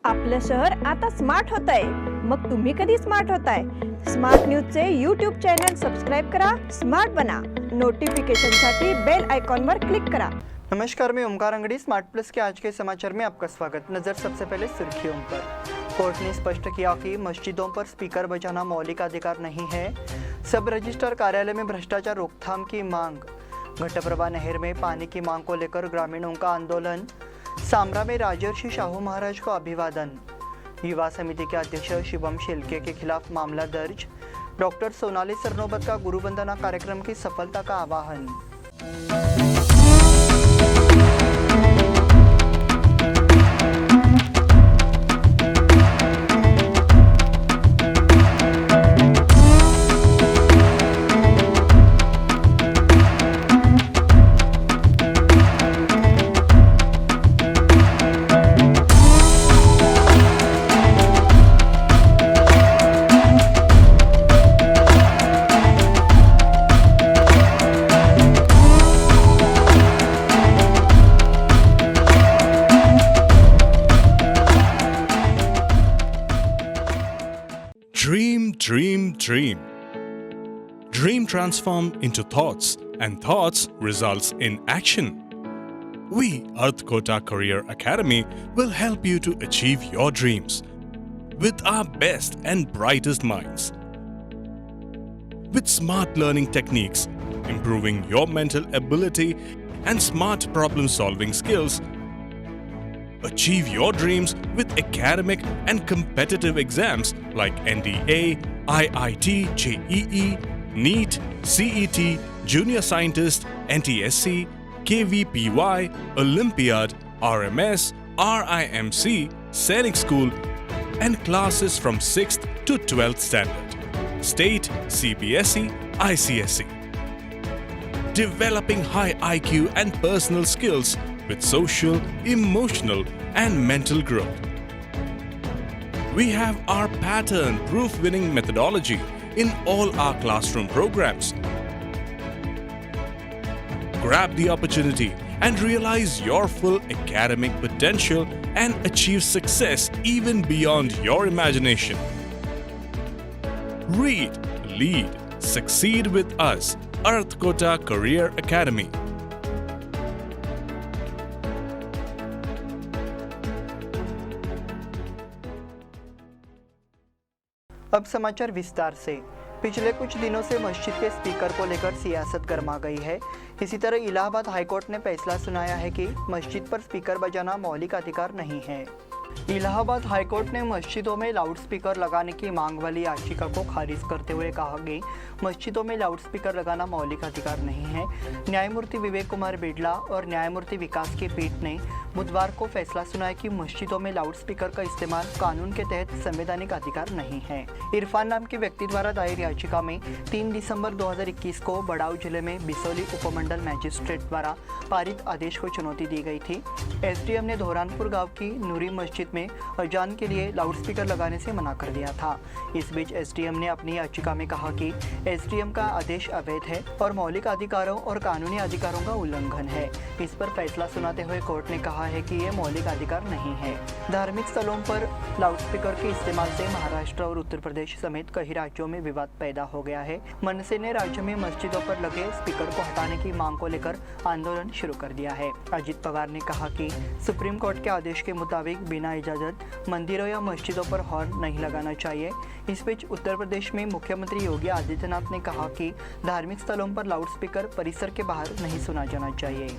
आपलं शहर आता स्मार्ट होतंय. मग तुम्ही कधी स्मार्ट होताय? स्मार्ट न्यूजचे यूट्यूब चॅनल सबस्क्राइब करा, स्मार्ट बना. नोटिफिकेशनसाठी बेल आयकॉनवर क्लिक करा. नमस्कार, मैं ओमकार अंगड़ी स्मार्ट प्लस के आज के समाचार में आपका स्वागत. नजर सबसे पहले सुर्खियों पर. कोर्ट ने स्पष्ट किया कि मस्जिदों पर स्पीकर बजाना मौलिक अधिकार नहीं है. सब रजिस्ट्रार कार्यालय में भ्रष्टाचार रोकथाम की मांग. घटप्रभा नहर में पानी की मांग को लेकर ग्रामीणों का आंदोलन. सामरा में राजर्षि शाहू महाराज को अभिवादन. युवा समिति के अध्यक्ष शिवम शेलके के खिलाफ मामला दर्ज. डॉक्टर सोनाली सरनोबत का गुरुवंदना कार्यक्रम की सफलता का आह्वान. Dream. Dream transform into thoughts, and thoughts results in action. We, Earth Kota Career Academy, will help you to achieve your dreams with our best and brightest minds. With smart learning techniques, improving your mental ability and smart problem-solving skills, achieve your dreams with academic and competitive exams like NDA, IIT, JEE, NEET, CET, Junior Scientist, NTSC, KVPY, Olympiad, RMS, RIMC, Sainik School, and classes from 6th to 12th standard, State, CBSE, ICSE. Developing high IQ and personal skills with social, emotional, and mental growth. We have our pattern-proof winning methodology in all our classroom programs. Grab the opportunity and realize your full academic potential and achieve success even beyond your imagination. Read, lead, succeed with us, Earth Kota Career Academy. अब समाचार विस्तार से. पिछले कुछ दिनों से मस्जिद के स्पीकर को लेकर सियासत गर्मा गई है. इसी तरह इलाहाबाद हाईकोर्ट ने फैसला सुनाया है कि मस्जिद पर स्पीकर बजाना मौलिक अधिकार नहीं है. इलाहाबाद हाईकोर्ट ने मस्जिदों में लाउडस्पीकर लगाने की मांग वाली याचिका को खारिज करते हुए कहा कि मस्जिदों में लाउडस्पीकर लगाना मौलिक अधिकार नहीं है. न्यायमूर्ति विवेक कुमार बिड़ला और न्यायमूर्ति विकास की पीठ ने बुधवार को फैसला सुनाया कि मस्जिदों में लाउडस्पीकर का इस्तेमाल कानून के तहत संवैधानिक अधिकार नहीं है. इरफान नाम के व्यक्ति द्वारा दायर याचिका में 3 दिसंबर 2021 को बड़ाऊ जिले में बिसौली उपमंडल मैजिस्ट्रेट द्वारा पारित आदेश को चुनौती दी गई थी. एसडीएम ने धोरानपुर गांव की नूरी मस्जिद में अजान के लिए लाउडस्पीकर लगाने से मना कर दिया था. इस बीच एसडीएम ने अपनी याचिका में कहा कि एसडीएम का आदेश अवैध है और मौलिक अधिकारों और कानूनी अधिकारों का उल्लंघन है. इस पर फैसला सुनाते हुए कोर्ट ने कहा है कि ये मौलिक अधिकार नहीं है. धार्मिक स्थलों पर लाउडस्पीकर के इस्तेमाल से महाराष्ट्र और उत्तर प्रदेश समेत कई राज्यों में विवाद पैदा हो गया है. मनसे ने राज्य में मस्जिदों पर लगे स्पीकर को हटाने की मांग को लेकर आंदोलन शुरू कर दिया है. अजित पवार ने कहा कि सुप्रीम कोर्ट के आदेश के मुताबिक बिना इजाजत मंदिरों या मस्जिदों पर हॉर्न नहीं लगाना चाहिए. इस बीच उत्तर प्रदेश में मुख्यमंत्री योगी आदित्यनाथ ने कहा कि धार्मिक स्थलों पर लाउडस्पीकर परिसर के बाहर नहीं सुना जाना चाहिए.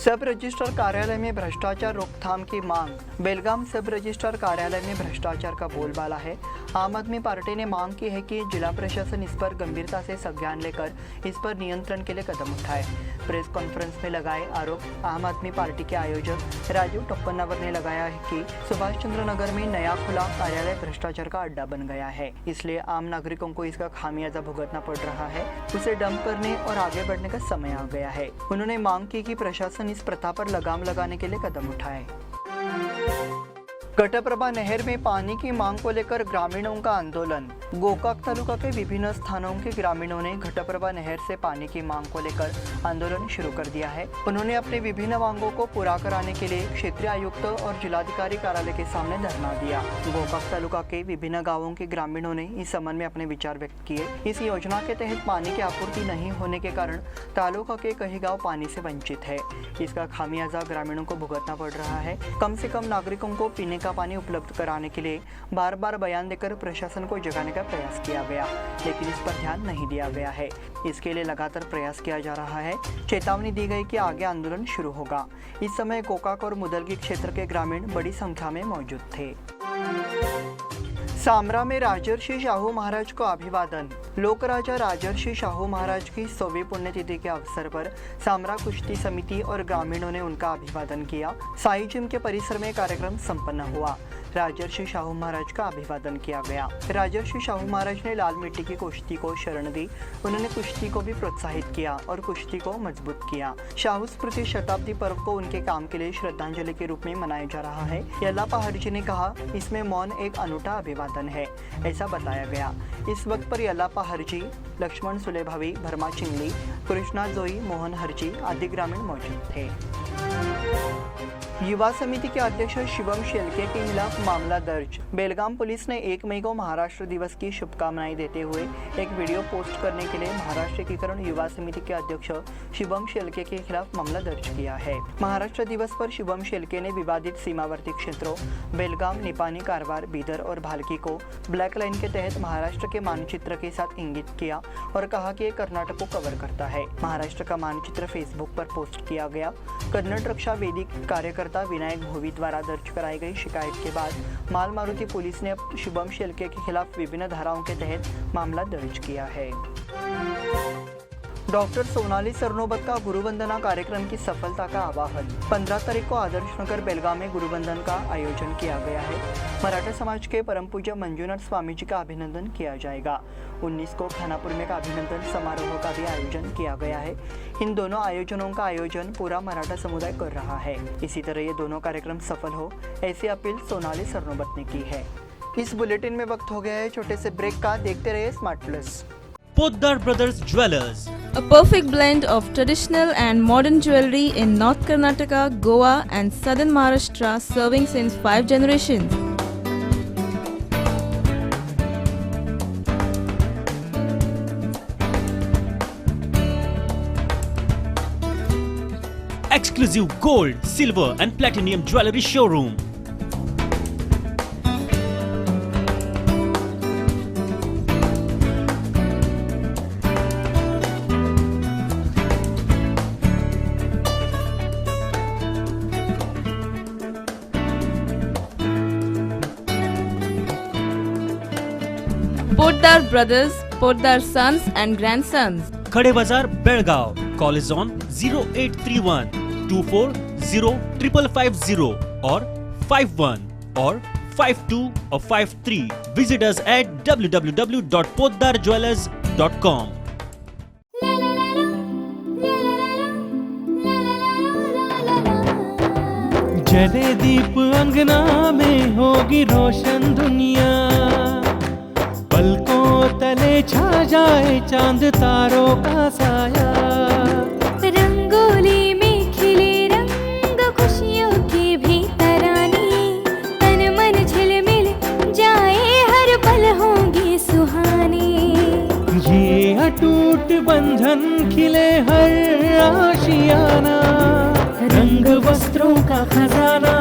सब रजिस्ट्रार कार्यालय में भ्रष्टाचार रोकथाम की मांग. बेलगाम सब रजिस्ट्रार कार्यालय में भ्रष्टाचार का बोलबाला है. आम आदमी पार्टी ने मांग की है कि जिला प्रशासन इस पर गंभीरता से संज्ञान लेकर इस पर नियंत्रण के लिए कदम उठाए. प्रेस कॉन्फ्रेंस में लगाए आरोप आम आदमी पार्टी के आयोजक राजीव टप्पनावर ने लगाया है कि सुभाष चंद्र नगर में नया खुला कार्यालय भ्रष्टाचार का अड्डा बन गया है. इसलिए आम नागरिकों को इसका खामियाजा भुगतना पड़ रहा है. उसे डंप करने और आगे बढ़ने का समय आ गया है. उन्होंने मांग की कि प्रशासन इस प्रथा पर लगाम लगाने के लिए कदम उठाए. घटप्रभा नहर में पानी की मांग को लेकर ग्रामीणों का आंदोलन. गोकाक तालुका के विभिन्न स्थानों के ग्रामीणों ने घटप्रभा नहर से पानी की मांग को लेकर आंदोलन शुरू कर दिया है। उन्होंने अपने विभिन्न मांगों को पूरा कराने के लिए क्षेत्रीय आयुक्त और जिलाधिकारी कार्यालय के सामने धरना दिया। गोकाक तालुका के विभिन्न गांवों के ग्रामीणों ने इस संबंध में अपने विचार व्यक्त किए। इस योजना के तहत पानी की आपूर्ति नहीं होने के कारण तालुका के कई गाँव पानी से वंचित है। इसका खामियाजा ग्रामीणों को भुगतना पड़ रहा है। कम से कम नागरिकों को पीने का पानी उपलब्ध कराने के लिए बार बार बयान देकर प्रशासन को जगाने का प्रयास किया गया, लेकिन इस पर ध्यान नहीं दिया गया है। इसके लिए लगातार प्रयास किया जा रहा है। चेतावनी दी गई कि आगे आंदोलन शुरू होगा। इस समय गोकाक और मुदलगी क्षेत्र के ग्रामीण बड़ी संख्या में मौजूद थे। सामरा में राजर्षि शाहू महाराज को अभिवादन। लोक राजा राजर्षि शाहू महाराज की 100वीं पुण्यतिथि के अवसर पर सामरा कुश्ती समिति और ग्रामीणों ने उनका अभिवादन किया। साई जिम के परिसर में कार्यक्रम संपन्न हुआ। राजर्षि शाहू महाराज का अभिवादन किया गया। राजर्षि शाहू महाराज ने लाल मिट्टी की कुश्ती को शरण दी। उन्होंने कुश्ती को भी प्रोत्साहित किया और कुश्ती को मजबूत किया। शाहू स्मृति शताब्दी पर्व को उनके काम के लिए श्रद्धांजलि के रूप में मनाया जा रहा है। यल्लापा हरजी ने कहा, इसमें मौन एक अनूठा अभिवादन है, ऐसा बताया गया। इस वक्त पर यल्लापा हरजी, लक्ष्मण सुलेभावी, भरमा चिंगली, कृष्णा जोई, मोहन हरजी आदि ग्रामीण मौजूद थे। युवा समिति के अध्यक्ष शिवम शेलके के खिलाफ मामला दर्ज। बेलगाम पुलिस ने 1 मई को महाराष्ट्र दिवस की शुभकामनाएं देते हुए एक वीडियो पोस्ट करने के लिए महाराष्ट्र एकीकरण युवा समिति के अध्यक्ष शिवम शेलके के खिलाफ मामला दर्ज किया है। महाराष्ट्र दिवस पर शिवम शेलके ने विवादित सीमावर्ती क्षेत्रों बेलगाम, निपानी, कारवार, बीदर और भालकी को ब्लैक लाइन के तहत महाराष्ट्र के मानचित्र के साथ इंगित किया और कहा कि ये कर्नाटक को कवर करता है। महाराष्ट्र का मानचित्र फेसबुक पर पोस्ट किया गया। कन्नड़ रक्षा वेदी कार्यकर्ता विनायक भोवी द्वारा दर्ज कराई गई शिकायत के बाद माल मारुति पुलिस ने शुभम शेलके के खिलाफ विभिन्न धाराओं के तहत मामला दर्ज किया है। डॉक्टर सोनाली सरनोबत का गुरुवंदना कार्यक्रम की सफलता का आवाहन। 15 तारीख को आदर्श नगर बेलगाम में गुरुवंदन का आयोजन किया गया है। मराठा समाज के परम पूज्य मंजुनाथ स्वामी जी का अभिनंदन किया जाएगा। 19 को खानापुर में का अभिनंदन समारोह का भी आयोजन किया गया है। इन दोनों आयोजनों का आयोजन पूरा मराठा समुदाय कर रहा है। इसी तरह ये दोनों कार्यक्रम सफल हो, ऐसी अपील सोनाली सरनोबत ने की है। इस बुलेटिन में वक्त हो गया है छोटे से ब्रेक का। देखते रहिए smart plus. Poddar Brothers Jewelers, A perfect blend of traditional and modern jewelry in North Karnataka, Goa and Southern Maharashtra, serving since 5 generations. exclusive gold, silver and platinum jewelry showroom. Poddar Brothers, Poddar Sons and Grandsons. Khade Bazar, Belgaum. Call is on 0831 240 or 51 or 52 or 53. Visit us at www.poddarjewelers.com. जले दीप अंगना में होगी रोशन दुनिया, पलकों तले छा जाए चांद तारों का साया। रंगोली में खिले रंग खुशियों की भी तरानी, तन मन झिलमिल जाए हर पल होंगी सुहानी। ये अटूट बंधन खिले हर आशियाना, रंग वस्त्रों का खजाना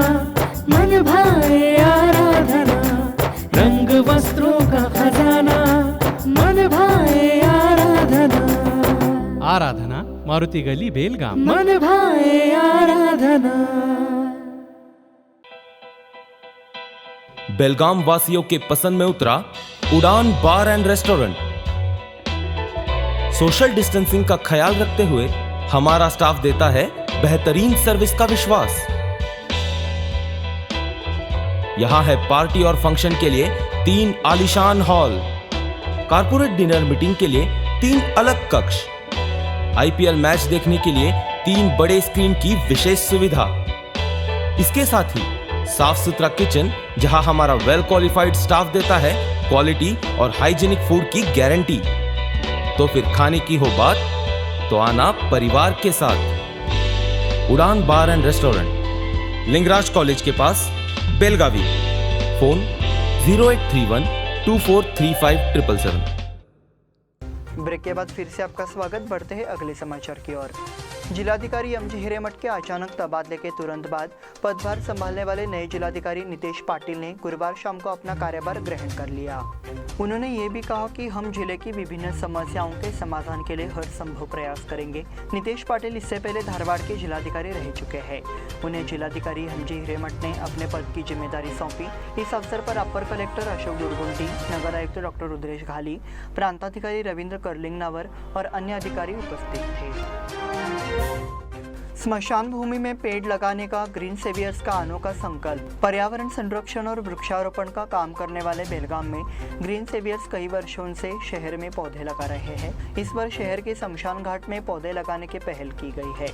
मन भाए आराधना। रंग वस्त्रों का खजाना मन भाए आराधना। आराधना मारुति गली बेलगाम। मन भाए आराधना। बेलगाम वासियों के पसंद में उतरा उड़ान बार एंड रेस्टोरेंट। सोशल डिस्टेंसिंग का ख्याल रखते हुए हमारा स्टाफ देता है बेहतरीन सर्विस का विश्वास। यहाँ है पार्टी और फंक्शन के लिए 3 आलीशान हॉल, कारपोरेट डिनर मीटिंग के लिए 3 अलग कक्ष, आईपीएल मैच देखने के लिए 3 बड़े स्क्रीन की विशेष सुविधा। इसके साथ ही साफ सुथरा किचन जहां हमारा वेल क्वालिफाइड स्टाफ देता है क्वालिटी और हाइजीनिक फूड की गारंटी। तो फिर खाने की हो बात तो आना परिवार के साथ। उड़ान बार एंड रेस्टोरेंट, लिंगराज कॉलेज के पास, बेलगावी। फोन 0831 2435 ब्रेक के बाद फिर से आपका स्वागत। बढ़ते हैं अगले समाचार की ओर। जिलाधिकारी एम जी हिरेमठ के अचानक तबादले के तुरंत बाद पदभार संभालने वाले नए जिलाधिकारी नितेश पाटिल ने गुरुवार शाम को अपना कार्यभार ग्रहण कर लिया। उन्होंने ये भी कहा कि हम जिले की विभिन्न समस्याओं के समाधान के लिए हर संभव प्रयास करेंगे। नितेश पाटिल इससे पहले धारवाड़ के जिलाधिकारी रह चुके हैं। उन्हें जिलाधिकारी एम जी हिरेमठ ने अपने पद की जिम्मेदारी सौंपी। इस अवसर पर अपर कलेक्टर अशोक दुर्गुंटी, नगर आयुक्त डॉक्टर रुद्रेश घाली, प्रांताधिकारी रविंद्र कर्लिंगनावर और अन्य अधिकारी उपस्थित थे। स्मशान भूमि में पेड़ लगाने का ग्रीन सेवियर्स का अनोखा संकल्प। पर्यावरण संरक्षण और वृक्षारोपण का काम करने वाले बेलगाम में ग्रीन सेवियर्स कई वर्षों से शहर में पौधे लगा रहे हैं। इस बार शहर के शमशान घाट में पौधे लगाने की पहल की गई है।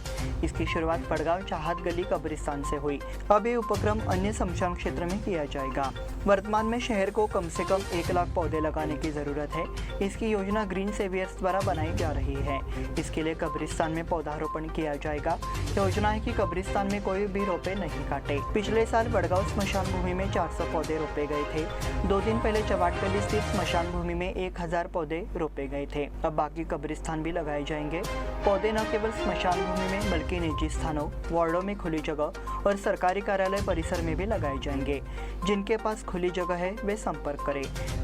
इसकी शुरुआत पड़गांव चाहत गली कब्रिस्तान से हुई। अब ये उपक्रम अन्य शमशान क्षेत्र में किया जाएगा। वर्तमान में शहर को कम से कम 1 लाख पौधे लगाने की जरूरत है। इसकी योजना ग्रीन सेवियर्स द्वारा बनाई जा रही है। इसके लिए कब्रिस्तान में पौधारोपण किया जाएगा। योजना है कि कब्रिस्तान में कोई भी रोपे नहीं काटे। पिछले साल बड़गांव स्मशान भूमि में 400 पौधे रोपे गए थे। 2 दिन पहले चवाटगली स्थित स्मशान भूमि में 1000 पौधे रोपे गए थे। अब बाकी कब्रिस्तान भी लगाए जाएंगे। पौधे न केवल स्मशान भूमि में बल्कि निजी स्थानों, वार्डों में खुली जगह और सरकारी कार्यालय परिसर में भी लगाए जाएंगे। जिनके पास खुली जगह है वे संपर्क करें।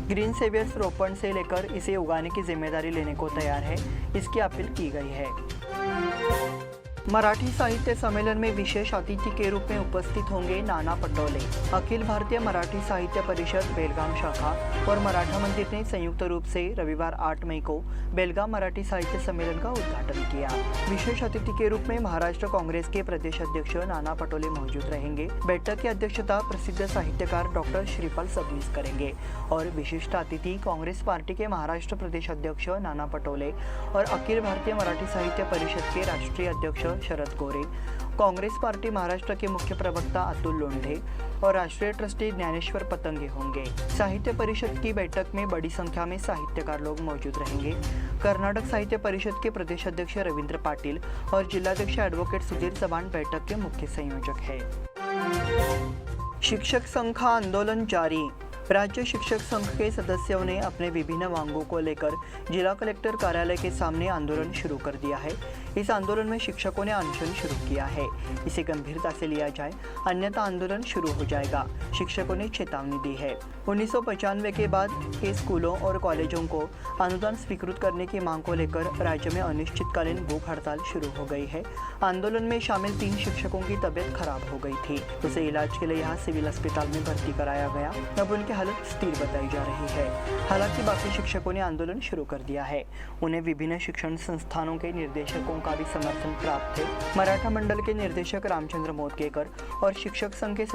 ग्रीन सेवियर्स रोपण से लेकर इसे उगाने की जिम्मेदारी लेने को तैयार है, इसकी अपील की गई है। मराठी साहित्य सम्मेलन में विशेष अतिथि के रूप में उपस्थित होंगे नाना पटोले। अखिल भारतीय मराठी साहित्य परिषद बेलगाम शाखा और मराठा मंदिर ने संयुक्त रूप से रविवार 8 मई को बेलगाम मराठी साहित्य सम्मेलन का उद्घाटन किया। विशेष अतिथि के रूप में महाराष्ट्र कांग्रेस के प्रदेश अध्यक्ष नाना पटोले मौजूद रहेंगे। बैठक की अध्यक्षता प्रसिद्ध साहित्यकार डॉक्टर श्रीपाल सबनीस करेंगे और विशिष्ट अतिथि कांग्रेस पार्टी के महाराष्ट्र प्रदेश अध्यक्ष नाना पटोले और अखिल भारतीय मराठी साहित्य परिषद के राष्ट्रीय अध्यक्ष शरद गोरे, कांग्रेस पार्टी महाराष्ट्र के मुख्य प्रवक्ता अतुल लोंढे और राष्ट्रीय ट्रस्टी ज्ञानेश्वर पतंगे होंगे। साहित्य परिषद की बैठक में बड़ी संख्या में साहित्यकार लोग मौजूद रहेंगे। कर्नाटक साहित्य परिषद के प्रदेश अध्यक्ष रविंद्र पाटिल और जिलाध्यक्ष एडवोकेट सुधीर चव्हाण बैठक के मुख्य संयोजक है। शिक्षक संघ का आंदोलन जारी। राज्य शिक्षक संघ के सदस्यों ने अपने विभिन्न मांगों को लेकर जिला कलेक्टर कार्यालय के सामने आंदोलन शुरू कर दिया है। इस आंदोलन में शिक्षकों ने अनशन शुरू किया है। इसे गंभीरता से लिया जाए, अन्यथा आंदोलन शुरू हो जाएगा, शिक्षकों ने चेतावनी दी है। 1995 के बाद के स्कूलों और कॉलेजों को अनुदान स्वीकृत करने की मांग को लेकर राज्य में अनिश्चितकालीन भूख हड़ताल शुरू हो गई है। आंदोलन में शामिल 3 शिक्षकों की तबीयत खराब हो गई थी। उसे इलाज के लिए यहाँ सिविल अस्पताल में भर्ती कराया गया। अब उनकी हालत स्थिर बताई जा रही है। हालांकि बाकी शिक्षकों ने आंदोलन शुरू कर दिया है। उन्हें विभिन्न शिक्षण संस्थानों के निर्देशकों का भी समर्थन प्राप्त है। मराठा मंडल के निर्देशक रामचंद्र मोदकेकर और शिक्षक संघ के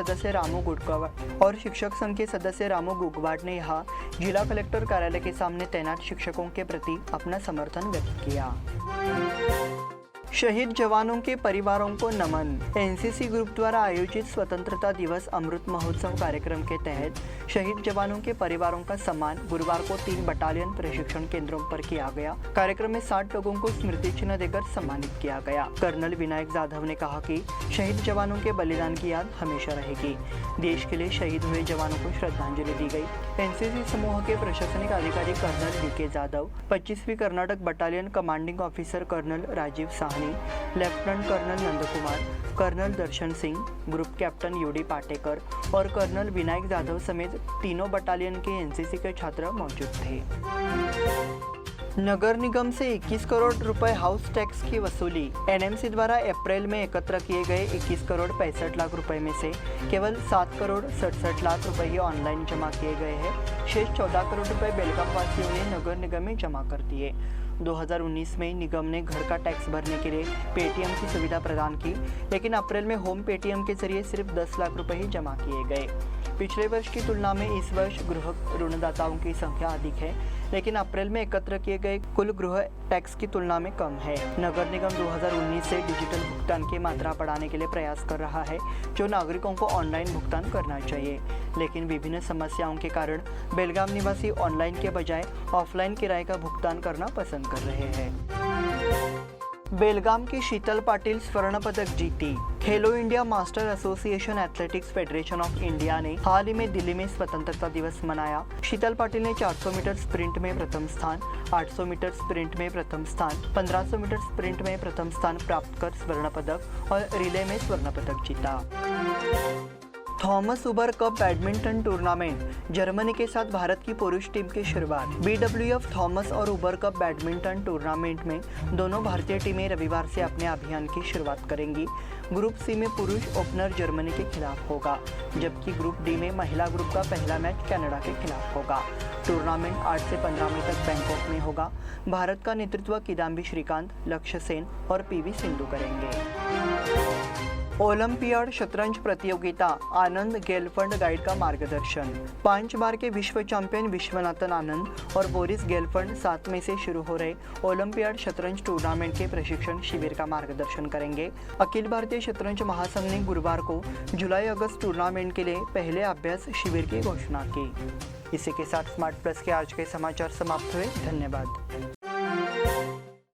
सदस्य रामू गुगवाड ने यहाँ जिला कलेक्टर कार्यालय के सामने तैनात शिक्षकों के प्रति अपना समर्थन व्यक्त किया। शहीद जवानों के परिवारों को नमन। एनसीसी ग्रुप द्वारा आयोजित स्वतंत्रता दिवस अमृत महोत्सव कार्यक्रम के तहत शहीद जवानों के परिवारों का सम्मान गुरुवार को 3 बटालियन प्रशिक्षण केंद्रों पर किया गया। कार्यक्रम में 60 लोगों को स्मृति चिन्ह देकर सम्मानित किया गया। कर्नल विनायक जाधव ने कहा कि शहीद जवानों के बलिदान की याद हमेशा रहेगी। देश के लिए शहीद हुए जवानों को श्रद्धांजलि दी गई। एनसीसी समूह के प्रशासनिक अधिकारी कर्नल डी के जाधव, 25वीं Karnataka battalion commanding officer colonel Rajeev Sahni, lieutenant colonel Nandkumar, colonel Darshan Singh, group captain U D Patekar और कर्नल विनायक जाधव समेत तीनों बटालियन के एनसीसी के छात्र मौजूद थे। नगर निगम से 21 करोड़ रुपए हाउस टैक्स की वसूली। एनएमसी द्वारा अप्रैल में एकत्र किए गए 21 करोड़ 65 लाख रुपए में से केवल 7 करोड़ 67 लाख रुपए ही ऑनलाइन जमा किए गए हैं। शेष 14 करोड़ रुपए बेलगाम वासियों ने नगर निगम में जमा कर दिए। 2019 में निगम ने घर का टैक्स भरने के लिए पेटीएम की सुविधा प्रदान की, लेकिन अप्रैल में होम पेटीएम के जरिए सिर्फ 10 लाख रुपए ही जमा किए गए। पिछले वर्ष की तुलना में इस वर्ष गृह ऋणदाताओं की संख्या अधिक है, लेकिन अप्रैल में एकत्र किए गए कुल गृह टैक्स की तुलना में कम है। नगर निगम 2019 से डिजिटल भुगतान की मात्रा बढ़ाने के लिए प्रयास कर रहा है, जो नागरिकों को ऑनलाइन भुगतान करना चाहिए। लेकिन विभिन्न समस्याओं के कारण बेलगाम निवासी ऑनलाइन के बजाय ऑफलाइन किराए का भुगतान करना पसंद कर रहे हैं। बेलगाम की शीतल पाटिल स्वर्ण पदक जीती। खेलो India master association athletics federation of India ने हाल ही में दिल्ली में स्वतंत्रता दिवस मनाया। शीतल पाटिल ने 400 मीटर स्प्रिंट में प्रथम स्थान, 800 मीटर स्प्रिंट में प्रथम स्थान, 1500 मीटर स्प्रिंट में प्रथम स्थान प्राप्त कर स्वर्ण पदक और रिले में स्वर्ण पदक जीता। थॉमस उबर कप बैडमिंटन टूर्नामेंट, जर्मनी के साथ भारत की पुरुष टीम की शुरुआत। BWF थॉमस और उबर कप बैडमिंटन टूर्नामेंट में दोनों भारतीय टीमें रविवार से अपने अभियान की शुरुआत करेंगी। ग्रुप सी में पुरुष ओपनर जर्मनी के खिलाफ होगा, जबकि ग्रुप डी में महिला ग्रुप का पहला मैच कनाडा के खिलाफ होगा। टूर्नामेंट 8 से 15 मई तक बैंकॉक में होगा। भारत का नेतृत्व किदाम्बी श्रीकांत, लक्ष्य सेन और PV सिंधु करेंगे। ओलंपियाड शतरंज प्रतियोगिता, आनंद गेलफंड गाइड का मार्गदर्शन। 5 बार के विश्व चैंपियन विश्वनाथन आनंद और बोरिस गेलफंड 7 मई से शुरू हो रहे ओलंपियाड शतरंज टूर्नामेंट के प्रशिक्षण शिविर का मार्गदर्शन करेंगे। अखिल भारतीय शतरंज महासंघ ने गुरुवार को जुलाई-अगस्त टूर्नामेंट के लिए पहले अभ्यास शिविर की घोषणा की। इसी के साथ स्मार्ट प्लस के आज के समाचार समाप्त हुए। धन्यवाद।